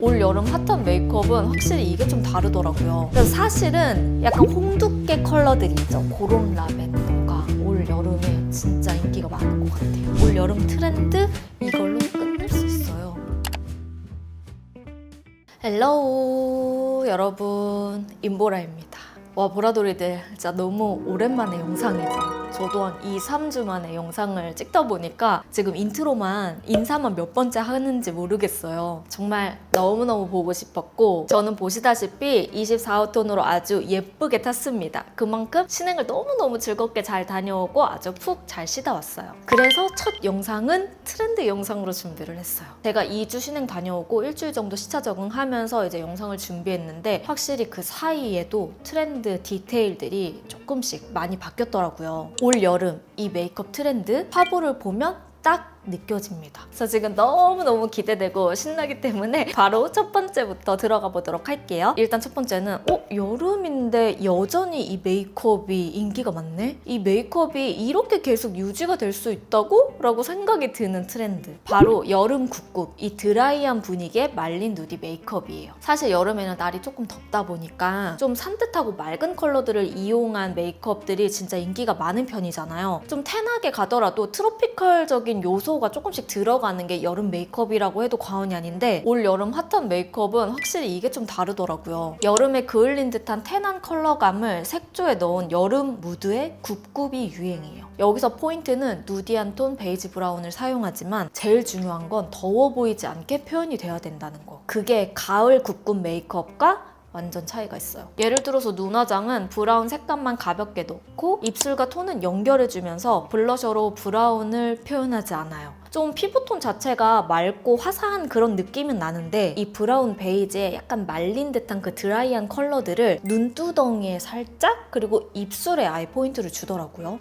올 여름 핫한 메이크업은 확실히 이게 좀 다르더라고요. 그래서 사실은 약간 홍두깨 컬러들이 있죠. 그런 라벤더가 올 여름에 진짜 인기가 많은 것 같아요. 올 여름 트렌드 이걸로 끝낼 수 있어요. 헬로우 여러분, 임보라입니다. 와, 보라돌이들 진짜 너무 오랜만에 영상이죠. 저도 한 2, 3주 만에 영상을 찍다 보니까 지금 인사만 몇 번째 하는지 모르겠어요. 정말 너무너무 보고 싶었고, 저는 보시다시피 24호 톤으로 아주 예쁘게 탔습니다. 그만큼 신행을 너무너무 즐겁게 잘 다녀오고 아주 푹 잘 쉬다 왔어요. 그래서 첫 영상은 트렌드 영상으로 준비를 했어요. 제가 2주 신행 다녀오고 일주일 정도 시차 적응하면서 이제 영상을 준비했는데, 확실히 그 사이에도 트렌드 디테일들이 조금씩 많이 바뀌었더라고요. 올 여름 이 메이크업 트렌드 화보를 보면 딱 느껴집니다. 그래서 지금 너무너무 기대되고 신나기 때문에 바로 첫 번째부터 들어가 보도록 할게요. 일단 첫 번째는 여름인데 여전히 이 메이크업이 인기가 많네? 이 메이크업이 이렇게 계속 유지가 될 수 있다고? 라고 생각이 드는 트렌드. 바로 여름 굿굿, 이 드라이한 분위기의 말린 누디 메이크업이에요. 사실 여름에는 날이 조금 덥다 보니까 좀 산뜻하고 맑은 컬러들을 이용한 메이크업들이 진짜 인기가 많은 편이잖아요. 좀 텐하게 가더라도 트로피컬적인 요소가 조금씩 들어가는 게 여름 메이크업이라고 해도 과언이 아닌데, 올 여름 핫한 메이크업은 확실히 이게 좀 다르더라고요. 여름에 그을린 듯한 텐한 컬러감을 색조에 넣은 여름 무드의 굽굽이 유행이에요. 여기서 포인트는 누디한 톤 베이지 브라운을 사용하지만 제일 중요한 건 더워 보이지 않게 표현이 돼야 된다는 거. 그게 가을 굽굽 메이크업과 완전 차이가 있어요. 예를 들어서 눈화장은 브라운 색감만 가볍게 넣고 입술과 톤은 연결해주면서 블러셔로 브라운을 표현하지 않아요. 좀 피부톤 자체가 맑고 화사한 그런 느낌은 나는데, 이 브라운 베이지에 약간 말린 듯한 그 드라이한 컬러들을 눈두덩이에 살짝, 그리고 입술에 아예 포인트를 주더라고요.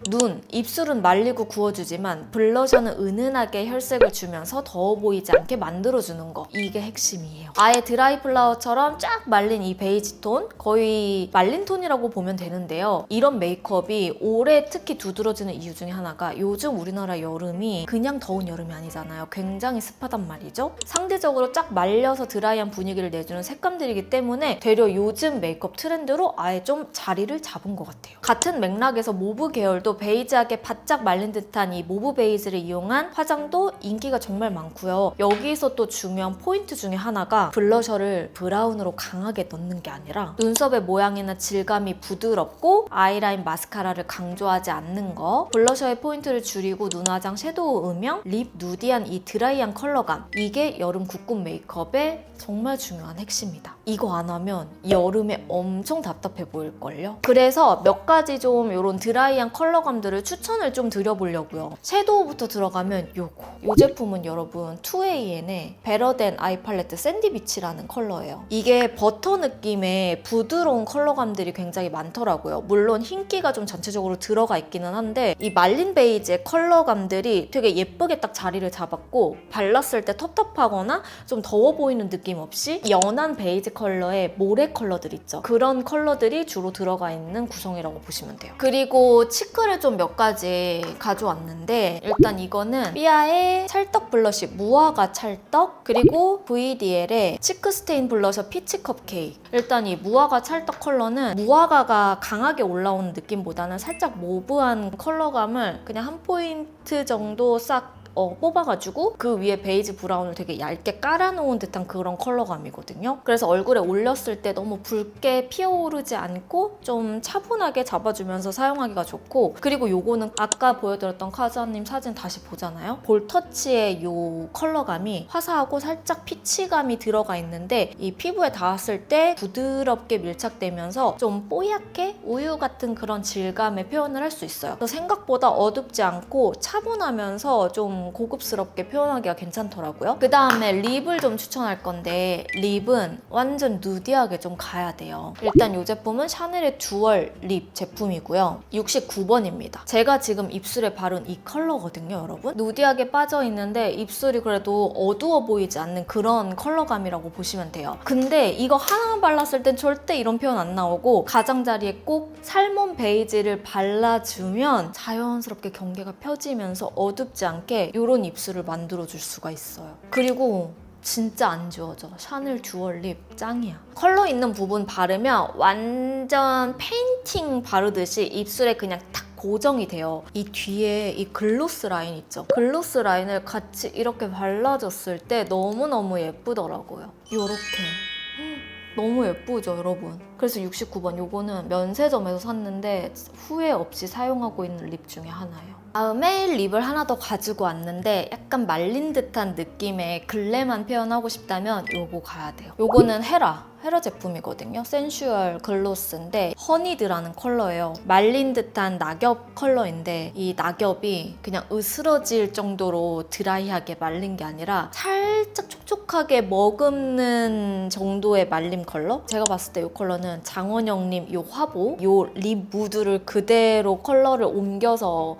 입술은 말리고 구워주지만 블러셔는 은은하게 혈색을 주면서 더워 보이지 않게 만들어주는 거, 이게 핵심이에요. 아예 드라이 플라워처럼 쫙 말린 이 베이지 톤, 거의 말린 톤이라고 보면 되는데요. 이런 메이크업이 올해 특히 두드러지는 이유 중에 하나가, 요즘 우리나라 여름이 그냥 더운 여름이 아니잖아요. 굉장히 습하단 말이죠. 상대적으로 쫙 말려서 드라이한 분위기를 내주는 색감들이기 때문에 되려 요즘 메이크업 트렌드로 아예 좀 자리를 잡은 것 같아요. 같은 맥락에서 모브 계열도 베이지하게 바짝 말린 듯한 이 모브 베이지를 이용한 화장도 인기가 정말 많고요. 여기서 또 중요한 포인트 중에 하나가 블러셔를 브라운으로 강하게 넣는 게 아니라 눈썹의 모양이나 질감이 부드럽고 아이라인 마스카라를 강조하지 않는 거, 블러셔의 포인트를 줄이고 눈화장, 섀도우 음영, 립 누디한 이 드라이한 컬러감, 이게 여름 굿굿 메이크업의 정말 중요한 핵심이다. 이거 안 하면 여름에 엄청 답답해 보일걸요? 그래서 몇 가지 좀 이런 드라이한 컬러감들을 추천을 좀 드려보려고요. 섀도우부터 들어가면 요거. 이 제품은 여러분 2AN의 베러덴 아이 팔레트 샌디비치라는 컬러예요. 이게 버터 느낌의 부드러운 컬러감들이 굉장히 많더라고요. 물론 흰기가 좀 전체적으로 들어가 있기는 한데, 이 말린 베이지의 컬러감들이 되게 예쁘게 딱 자리를 잡았고, 발랐을 때 텁텁하거나 좀 더워 보이는 느낌 없이 연한 베이지 컬러의 모래 컬러들 있죠. 그런 컬러들이 주로 들어가 있는 구성이라고 보시면 돼요. 그리고 치크를 좀 몇 가지 가져왔는데, 일단 이거는 삐아의 찰떡 블러쉬 무화과 찰떡, 그리고 VDL의 치크 스테인 블러셔 피치 컵케이크. 일단 이 무화과 찰떡 컬러는 무화과가 강하게 올라오는 느낌보다는 살짝 모브한 컬러감을 그냥 한 포인트 정도 싹 뽑아가지고 그 위에 베이지 브라운을 되게 얇게 깔아놓은 듯한 그런 컬러감이거든요. 그래서 얼굴에 올렸을 때 너무 붉게 피어오르지 않고 좀 차분하게 잡아주면서 사용하기가 좋고, 그리고 요거는 아까 보여드렸던 카즈아님 사진 다시 보잖아요. 볼터치의 요 컬러감이 화사하고 살짝 피치감이 들어가 있는데, 이 피부에 닿았을 때 부드럽게 밀착되면서 좀 뽀얗게 우유 같은 그런 질감의 표현을 할 수 있어요. 그래서 생각보다 어둡지 않고 차분하면서 좀 고급스럽게 표현하기가 괜찮더라고요. 그 다음에 립을 좀 추천할 건데, 립은 완전 누디하게 좀 가야 돼요. 일단 이 제품은 샤넬의 듀얼 립 제품이고요. 69번입니다. 제가 지금 입술에 바른 이 컬러거든요, 여러분. 누디하게 빠져있는데 입술이 그래도 어두워 보이지 않는 그런 컬러감이라고 보시면 돼요. 근데 이거 하나만 발랐을 땐 절대 이런 표현 안 나오고, 가장자리에 꼭 살몬 베이지를 발라주면 자연스럽게 경계가 펴지면서 어둡지 않게 이런 입술을 만들어줄 수가 있어요. 그리고 진짜 안 지워져. 샤넬 듀얼 립 짱이야. 컬러 있는 부분 바르면 완전 페인팅 바르듯이 입술에 그냥 탁 고정이 돼요. 이 뒤에 이 글로스 라인 있죠? 글로스 라인을 같이 이렇게 발라줬을 때 너무너무 예쁘더라고요. 요렇게. 너무 예쁘죠, 여러분? 그래서 69번 요거는 면세점에서 샀는데 후회 없이 사용하고 있는 립 중에 하나예요. 다음에 립을 하나 더 가지고 왔는데 약간 말린 듯한 느낌의 글래만 표현하고 싶다면 요거 가야 돼요. 요거는 헤라 제품이거든요. 센슈얼 글로스인데 허니드라는 컬러예요. 말린 듯한 낙엽 컬러인데 이 낙엽이 그냥 으스러질 정도로 드라이하게 말린 게 아니라 살짝 촉촉하게 머금는 정도의 말림 컬러? 제가 봤을 때 이 컬러는 장원영님 이 화보, 이 립 무드를 그대로 컬러를 옮겨서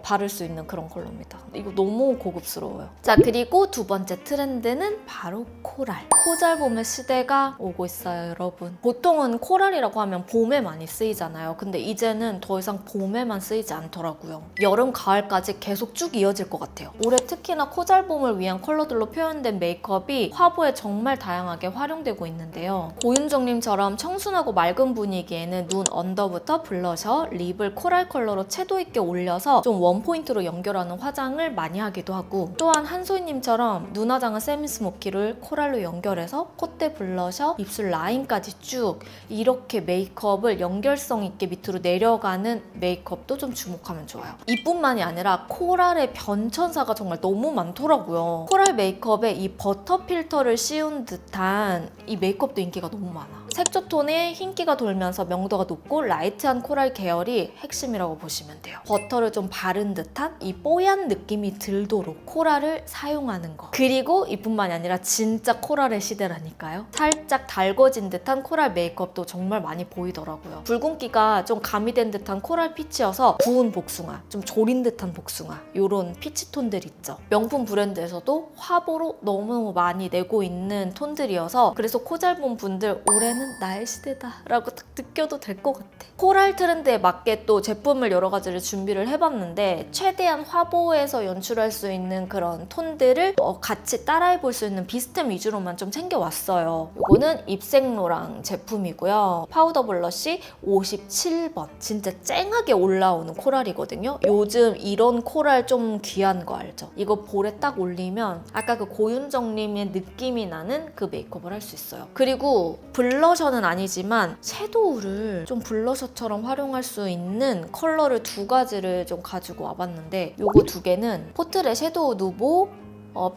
바를 수 있는 그런 컬러입니다. 이거 너무 고급스러워요. 자, 그리고 두 번째 트렌드는 바로 코랄. 코잘봄의 시대가 오고 있어요, 여러분. 보통은 코랄이라고 하면 봄에 많이 쓰이잖아요. 근데 이제는 더 이상 봄에만 쓰이지 않더라고요. 여름, 가을까지 계속 쭉 이어질 것 같아요. 올해 특히나 코잘봄을 위한 컬러들로 표현된 메이크업이 화보에 정말 다양하게 활용되고 있는데요. 고윤정님처럼 청순하고 맑은 분위기에는 눈 언더부터 블러셔, 립을 코랄 컬러로 채도 있게 올려서 좀 원포인트로 연결하는 화장을 많이 하기도 하고, 또한 한소희님처럼 눈화장은 세미스모키를 코랄로 연결해서 콧대 블러셔, 입술 라인까지 쭉 이렇게 메이크업을 연결성 있게 밑으로 내려가는 메이크업도 좀 주목하면 좋아요. 이뿐만이 아니라 코랄의 변천사가 정말 너무 많더라고요. 코랄 메이크업에 이 버터 필터를 씌운 듯한 이 메이크업도 인기가 너무 많아. 색조톤에 흰기가 돌면서 명도가 높고 라이트한 코랄 계열이 핵심이라고 보시면 돼요. 버터를 좀 바른 듯한 이 뽀얀 느낌이 들도록 코랄을 사용하는 거. 그리고 이뿐만이 아니라 진짜 코랄의 시대라니까요. 살짝 달궈진 듯한 코랄 메이크업도 정말 많이 보이더라고요. 붉은기가 좀 가미된 듯한 코랄 피치여서 구운 복숭아, 좀 졸인 듯한 복숭아, 이런 피치 톤들 있죠. 명품 브랜드에서도 화보로 너무 많이 내고 있는 톤들이어서 그래서 코잘본 분들 올해는 나의 시대다 라고 딱 느껴도 될 것 같아. 코랄 트렌드에 맞게 또 제품을 여러 가지를 준비를 해봤는데 최대한 화보에서 연출할 수 있는 그런 톤들을 같이 따라해 볼 수 있는 비스템 위주로만 좀 챙겨왔어요. 이거는 입생로랑 제품이고요. 파우더 블러쉬 57번. 진짜 쨍하게 올라오는 코랄이거든요. 요즘 이런 코랄 좀 귀한 거 알죠? 이거 볼에 딱 올리면 아까 그 고윤정님의 느낌이 나는 그 메이크업을 할 수 있어요. 그리고 블러셔는 아니지만 섀도우를 좀 블러셔처럼 활용할 수 있는 컬러를 두 가지를 좀 가지고 와봤는데 요거 두 개는 포트레 섀도우 누보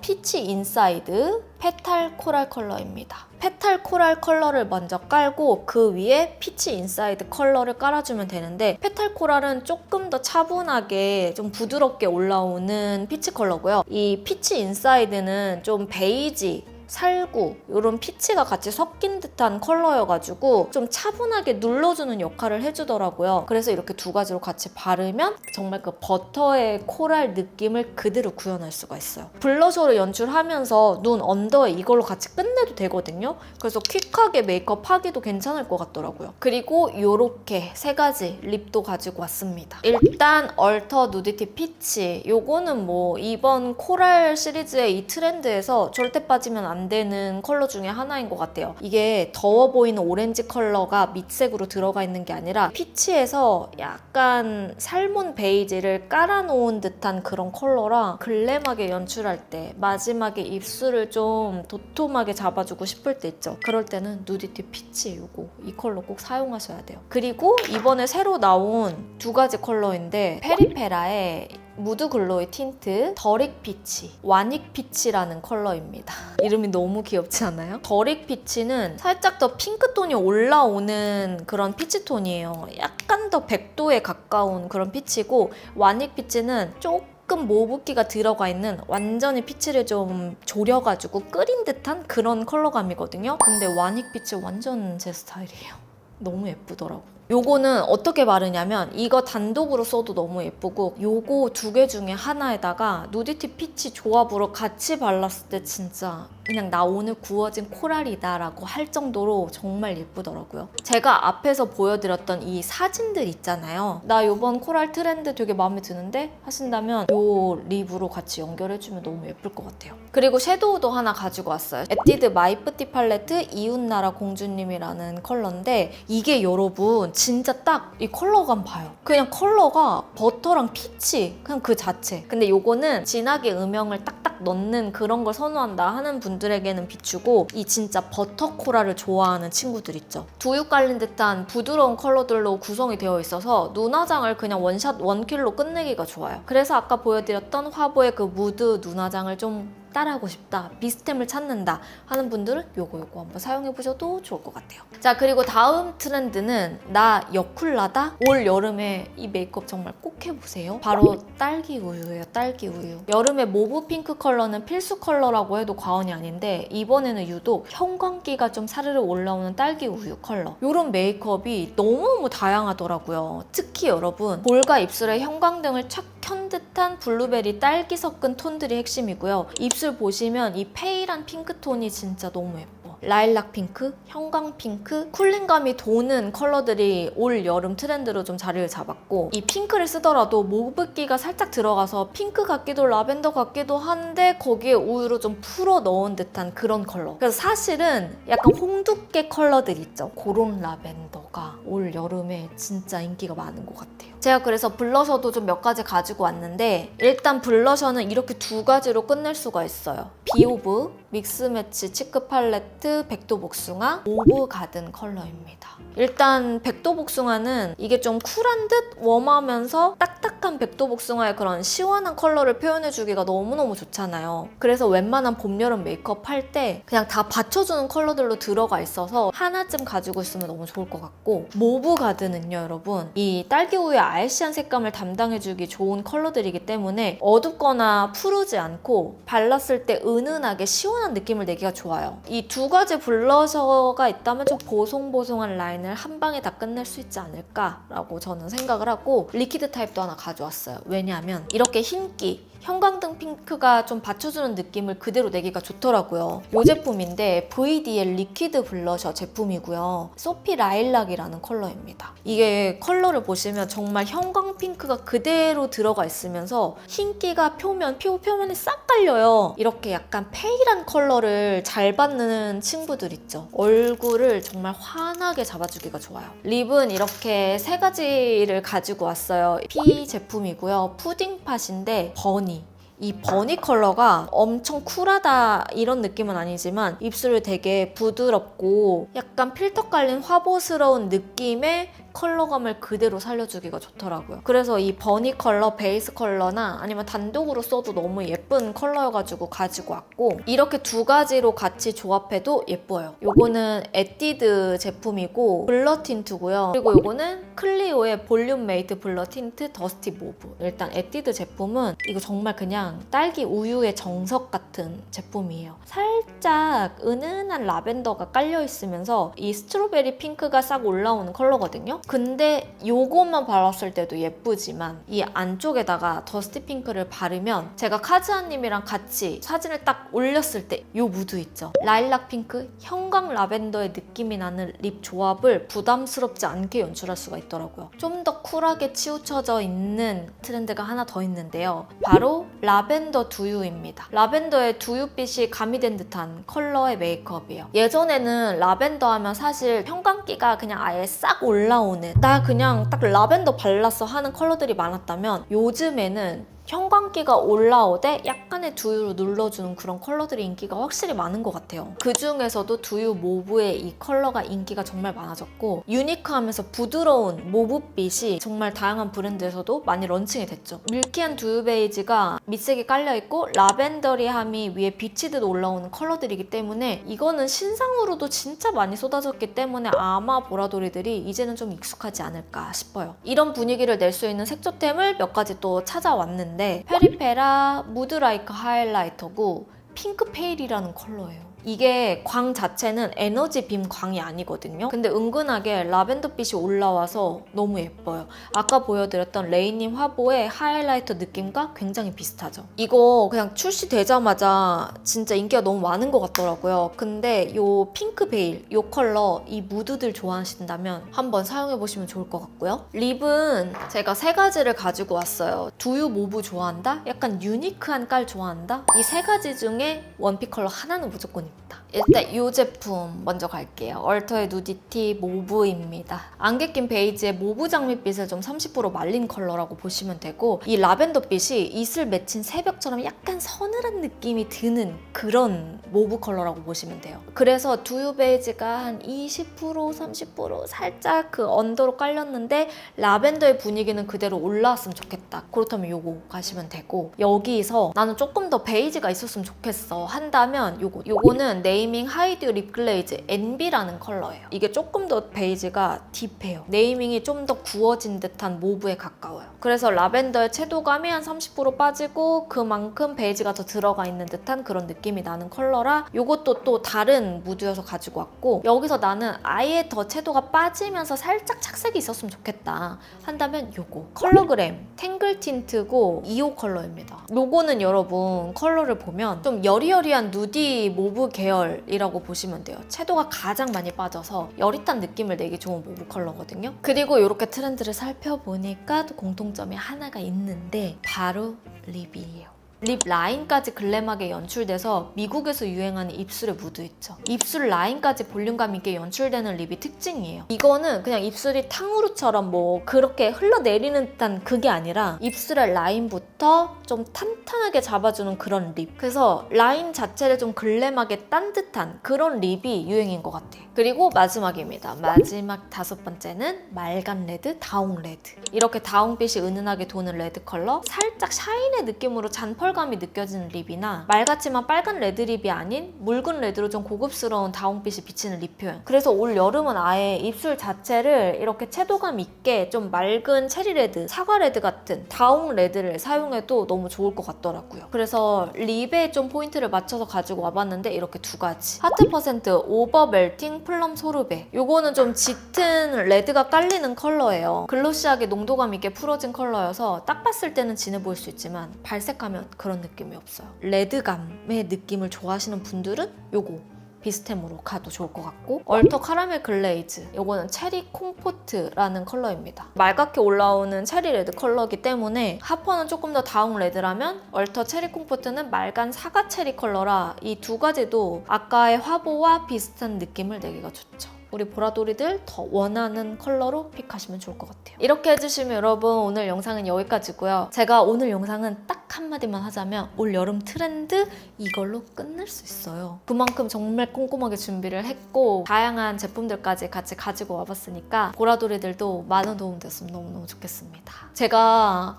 피치 인사이드 페탈 코랄 컬러입니다. 페탈 코랄 컬러를 먼저 깔고 그 위에 피치 인사이드 컬러를 깔아주면 되는데, 페탈 코랄은 조금 더 차분하게 좀 부드럽게 올라오는 피치 컬러고요. 이 피치 인사이드는 좀 베이지, 살구 이런 피치가 같이 섞인 듯한 컬러여가지고 좀 차분하게 눌러주는 역할을 해주더라고요. 그래서 이렇게 두 가지로 같이 바르면 정말 그 버터의 코랄 느낌을 그대로 구현할 수가 있어요. 블러셔로 연출하면서 눈 언더에 이걸로 같이 끝내도 되거든요. 그래서 퀵하게 메이크업 하기도 괜찮을 것 같더라고요. 그리고 이렇게 세 가지 립도 가지고 왔습니다. 일단 얼터 누디티 피치, 요거는 뭐 이번 코랄 시리즈의 이 트렌드에서 절대 빠지면 안 되는 컬러 중에 하나인 것 같아요. 이게 더워 보이는 오렌지 컬러가 밑색으로 들어가 있는 게 아니라 피치에서 약간 살몬 베이지를 깔아놓은 듯한 그런 컬러라 글램하게 연출할 때 마지막에 입술을 좀 도톰하게 잡아주고 싶을 때 있죠. 그럴 때는 누디티 피치 이 컬러 꼭 사용하셔야 돼요. 그리고 이번에 새로 나온 두 가지 컬러인데 페리페라의 무드 글로이 틴트 더릭 피치, 와닉 피치라는 컬러입니다. 이름이 너무 귀엽지 않아요? 더릭 피치는 살짝 더 핑크톤이 올라오는 그런 피치톤이에요. 약간 더 백도에 가까운 그런 피치고, 와닉 피치는 조금 모브기가 들어가 있는 완전히 피치를 좀 졸여가지고 끓인 듯한 그런 컬러감이거든요. 근데 와닉 피치 완전 제 스타일이에요. 너무 예쁘더라고. 요거는 어떻게 바르냐면 이거 단독으로 써도 너무 예쁘고 요거 두 개 중에 하나에다가 누디티 피치 조합으로 같이 발랐을 때 진짜 그냥 나 오늘 구워진 코랄이다 라고 할 정도로 정말 예쁘더라고요. 제가 앞에서 보여드렸던 이 사진들 있잖아요. 나 요번 코랄 트렌드 되게 마음에 드는데 하신다면 요 립으로 같이 연결해주면 너무 예쁠 것 같아요. 그리고 섀도우도 하나 가지고 왔어요. 에뛰드 마이프티 팔레트 이웃나라 공주님이라는 컬러인데 이게 여러분 진짜 딱 이 컬러감 봐요. 그냥 컬러가 버터랑 피치 그냥 그 자체. 근데 요거는 진하게 음영을 딱딱 넣는 그런 걸 선호한다 하는 분들에게는 비추고 이 진짜 버터 코랄을 좋아하는 친구들 있죠. 두유 깔린 듯한 부드러운 컬러들로 구성이 되어 있어서 눈화장을 그냥 원샷 원킬로 끝내기가 좋아요. 그래서 아까 보여드렸던 화보의 그 무드 눈화장을 좀 따라하고 싶다, 비스템을 찾는다 하는 분들은 요거 한번 사용해보셔도 좋을 것 같아요. 자, 그리고 다음 트렌드는 나 여쿨라다? 올 여름에 이 메이크업 정말 꼭 해보세요. 바로 딸기 우유예요. 딸기 우유. 여름에 모브 핑크 컬러는 필수 컬러라고 해도 과언이 아닌데 이번에는 유독 형광기가 좀 사르르 올라오는 딸기 우유 컬러. 요런 메이크업이 너무너무 다양하더라고요. 특히 여러분 볼과 입술에 형광등을 착 켠 듯한 블루베리 딸기 섞은 톤들이 핵심이고요. 입술 보시면 이 페일한 핑크톤이 진짜 너무 예뻐요. 라일락 핑크, 형광 핑크, 쿨링감이 도는 컬러들이 올 여름 트렌드로 좀 자리를 잡았고 이 핑크를 쓰더라도 모브기가 살짝 들어가서 핑크 같기도 라벤더 같기도 한데 거기에 우유로 좀 풀어 넣은 듯한 그런 컬러. 그래서 사실은 약간 홍두깨 컬러들 있죠. 그런 라벤더가 올 여름에 진짜 인기가 많은 것 같아요. 제가 그래서 블러셔도 좀 몇 가지 가지고 왔는데 일단 블러셔는 이렇게 두 가지로 끝낼 수가 있어요. 비오브 믹스매치 치크 팔레트 백도복숭아 모브 가든 컬러입니다. 일단 백도복숭아는 이게 좀 쿨한 듯 웜하면서 딱딱한 백도복숭아의 그런 시원한 컬러를 표현해주기가 너무너무 좋잖아요. 그래서 웬만한 봄, 여름 메이크업 할 때 그냥 다 받쳐주는 컬러들로 들어가 있어서 하나쯤 가지고 있으면 너무 좋을 것 같고 모브 가든은요 여러분 이 딸기우유의 아이시한 색감을 담당해주기 좋은 컬러들이기 때문에 어둡거나 푸르지 않고 발랐을 때 은은하게 시원한 느낌을 내기가 좋아요. 이 두 가지 블러셔가 있다면 좀 보송보송한 라인을 한 방에 다 끝낼 수 있지 않을까라고 저는 생각을 하고 리퀴드 타입도 하나 가져왔어요. 왜냐하면 이렇게 흰기 형광등 핑크가 좀 받쳐주는 느낌을 그대로 내기가 좋더라고요. 이 제품인데 VDL 리퀴드 블러셔 제품이고요. 소피 라일락이라는 컬러입니다. 이게 컬러를 보시면 정말 형광 핑크가 그대로 들어가 있으면서 흰기가 피부 표면에 싹 깔려요. 이렇게 약간 페일한 컬러를 잘 받는 친구들 있죠. 얼굴을 정말 환하게 잡아주기가 좋아요. 립은 이렇게 세 가지를 가지고 왔어요. 피 제품이고요. 푸딩팟인데 버니. 이 버니 컬러가 엄청 쿨하다 이런 느낌은 아니지만 입술을 되게 부드럽고 약간 필터 깔린 화보스러운 느낌의 컬러감을 그대로 살려주기가 좋더라고요. 그래서 이 버니 컬러, 베이스 컬러나 아니면 단독으로 써도 너무 예쁜 컬러여가지고 가지고 왔고 이렇게 두 가지로 같이 조합해도 예뻐요. 요거는 에뛰드 제품이고 블러 틴트고요. 그리고 요거는 클리오의 볼륨 메이트 블러 틴트 더스티 모브. 일단 에뛰드 제품은 이거 정말 그냥 딸기 우유의 정석 같은 제품이에요. 살짝 은은한 라벤더가 깔려있으면서 이 스트로베리 핑크가 싹 올라오는 컬러거든요. 근데 요것만 발랐을 때도 예쁘지만 이 안쪽에다가 더스티 핑크를 바르면 제가 카즈아님이랑 같이 사진을 딱 올렸을 때 요 무드 있죠? 라일락 핑크, 형광 라벤더의 느낌이 나는 립 조합을 부담스럽지 않게 연출할 수가 있더라고요. 좀 더 쿨하게 치우쳐져 있는 트렌드가 하나 더 있는데요. 바로 라벤더 두유입니다. 라벤더의 두유빛이 가미된 듯한 컬러의 메이크업이에요. 예전에는 라벤더 하면 사실 형광기가 그냥 아예 싹 올라오는 나 그냥 딱 라벤더 발랐어 하는 컬러들이 많았다면 요즘에는 형광기가 올라오되 약간의 두유로 눌러주는 그런 컬러들이 인기가 확실히 많은 것 같아요. 그 중에서도 두유 모브의 이 컬러가 인기가 정말 많아졌고 유니크하면서 부드러운 모브빛이 정말 다양한 브랜드에서도 많이 런칭이 됐죠. 밀키한 두유 베이지가 밑색이 깔려있고 라벤더리함이 위에 비치듯 올라오는 컬러들이기 때문에 이거는 신상으로도 진짜 많이 쏟아졌기 때문에 아마 보라돌이들이 이제는 좀 익숙하지 않을까 싶어요. 이런 분위기를 낼 수 있는 색조템을 몇 가지 또 찾아왔는데 페리페라 무드 라이크 하이라이터고 핑크 페일이라는 컬러예요. 이게 광 자체는 에너지 빔 광이 아니거든요. 근데 은근하게 라벤더빛이 올라와서 너무 예뻐요. 아까 보여드렸던 레이님 화보의 하이라이터 느낌과 굉장히 비슷하죠. 이거 그냥 출시되자마자 진짜 인기가 너무 많은 것 같더라고요. 근데 요 핑크 베일, 요 컬러, 이 무드들 좋아하신다면 한번 사용해보시면 좋을 것 같고요. 립은 제가 3가지를 가지고 왔어요. 두유 모브 좋아한다? 약간 유니크한 깔 좋아한다? 이 3가지 중에 원픽 컬러 하나는 무조건입니다. 일단 이 제품 먼저 갈게요. 얼터의 누디티 모브입니다. 안개 낀 베이지에 모브 장미빛을 좀 30% 말린 컬러라고 보시면 되고, 이 라벤더빛이 이슬 맺힌 새벽처럼 약간 서늘한 느낌이 드는 그런 모브 컬러라고 보시면 돼요. 그래서 두유 베이지가 한 20% 30% 살짝 그 언더로 깔렸는데 라벤더의 분위기는 그대로 올라왔으면 좋겠다. 그렇다면 요거 가시면 되고, 여기서 나는 조금 더 베이지가 있었으면 좋겠어 한다면 요거는 네이밍 하이듀 립 글레이즈 NB라는 컬러예요. 이게 조금 더 베이지가 딥해요. 네이밍이 좀 더 구워진 듯한 모브에 가까워요. 그래서 라벤더의 채도감이 한 30% 빠지고 그만큼 베이지가 더 들어가 있는 듯한 그런 느낌이 나는 컬러라 요것도 또 다른 무드여서 가지고 왔고, 여기서 나는 아예 더 채도가 빠지면서 살짝 착색이 있었으면 좋겠다 한다면 요거 컬러그램 탱글 틴트고 2호 컬러입니다. 요거는 여러분 컬러를 보면 좀 여리여리한 누디 모브 계열이라고 보시면 돼요. 채도가 가장 많이 빠져서 여릿한 느낌을 내기 좋은 모브 컬러거든요. 그리고 이렇게 트렌드를 살펴보니까 또 공통점이 하나가 있는데 바로 립이에요. 립 라인까지 글램하게 연출돼서 미국에서 유행하는 입술의 무드 있죠. 입술 라인까지 볼륨감 있게 연출되는 립이 특징이에요. 이거는 그냥 입술이 탕후루처럼 뭐 그렇게 흘러내리는 듯한 그게 아니라 입술의 라인부터 좀 탄탄하게 잡아주는 그런 립. 그래서 라인 자체를 좀 글램하게 딴 듯한 그런 립이 유행인 것 같아요. 그리고 마지막입니다. 마지막 5번째는 말간 레드, 다홍 레드. 이렇게 다홍빛이 은은하게 도는 레드 컬러, 살짝 샤인의 느낌으로 잔펄감이 느껴지는 립이나 말같지만 빨간 레드 립이 아닌 묽은 레드로 좀 고급스러운 다홍빛이 비치는 립 표현. 그래서 올 여름은 아예 입술 자체를 이렇게 채도감 있게 좀 맑은 체리 레드, 사과 레드 같은 다홍 레드를 사용해도 너무 좋을 것 같더라고요. 그래서 립에 좀 포인트를 맞춰서 가지고 와봤는데 이렇게 2가지. 하트 퍼센트 오버 멜팅 플럼 소르베. 요거는 좀 짙은 레드가 깔리는 컬러예요. 글로시하게 농도감 있게 풀어진 컬러여서 딱 봤을 때는 진해 보일 수 있지만 발색하면 그런 느낌이 없어요. 레드감의 느낌을 좋아하시는 분들은 요거 비스템으로 가도 좋을 것 같고, 얼터 카라멜 글레이즈, 요거는 체리 콩포트라는 컬러입니다. 맑게 올라오는 체리 레드 컬러이기 때문에 하퍼는 조금 더 다운 레드라면 얼터 체리 콩포트는 맑은 사과 체리 컬러라 이 2가지도 아까의 화보와 비슷한 느낌을 내기가 좋죠. 우리 보라돌이들 더 원하는 컬러로 픽하시면 좋을 것 같아요. 이렇게 해주시면 여러분 오늘 영상은 여기까지고요. 제가 오늘 영상은 딱 한마디만 하자면 올 여름 트렌드 이걸로 끝낼 수 있어요. 그만큼 정말 꼼꼼하게 준비를 했고 다양한 제품들까지 같이 가지고 와봤으니까 보라돌이들도 많은 도움 됐으면 너무너무 좋겠습니다. 제가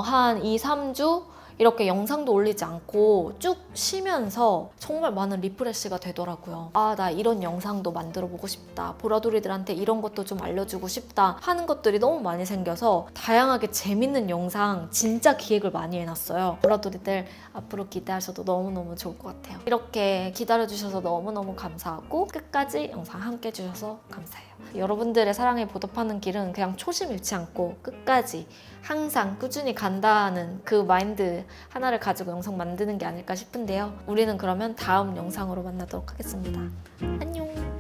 한 2, 3주 이렇게 영상도 올리지 않고 쭉 쉬면서 정말 많은 리프레시가 되더라고요. 아, 나 이런 영상도 만들어 보고 싶다. 보라돌이들한테 이런 것도 좀 알려주고 싶다 하는 것들이 너무 많이 생겨서 다양하게 재밌는 영상 진짜 기획을 많이 해놨어요. 보라돌이들 앞으로 기대하셔도 너무너무 좋을 것 같아요. 이렇게 기다려주셔서 너무너무 감사하고 끝까지 영상 함께 해주셔서 감사해요. 여러분들의 사랑에 보답하는 길은 그냥 초심 잃지 않고 끝까지 항상 꾸준히 간다는 그 마인드 하나를 가지고 영상 만드는 게 아닐까 싶은데요. 우리는 그러면 다음 영상으로 만나도록 하겠습니다. 안녕!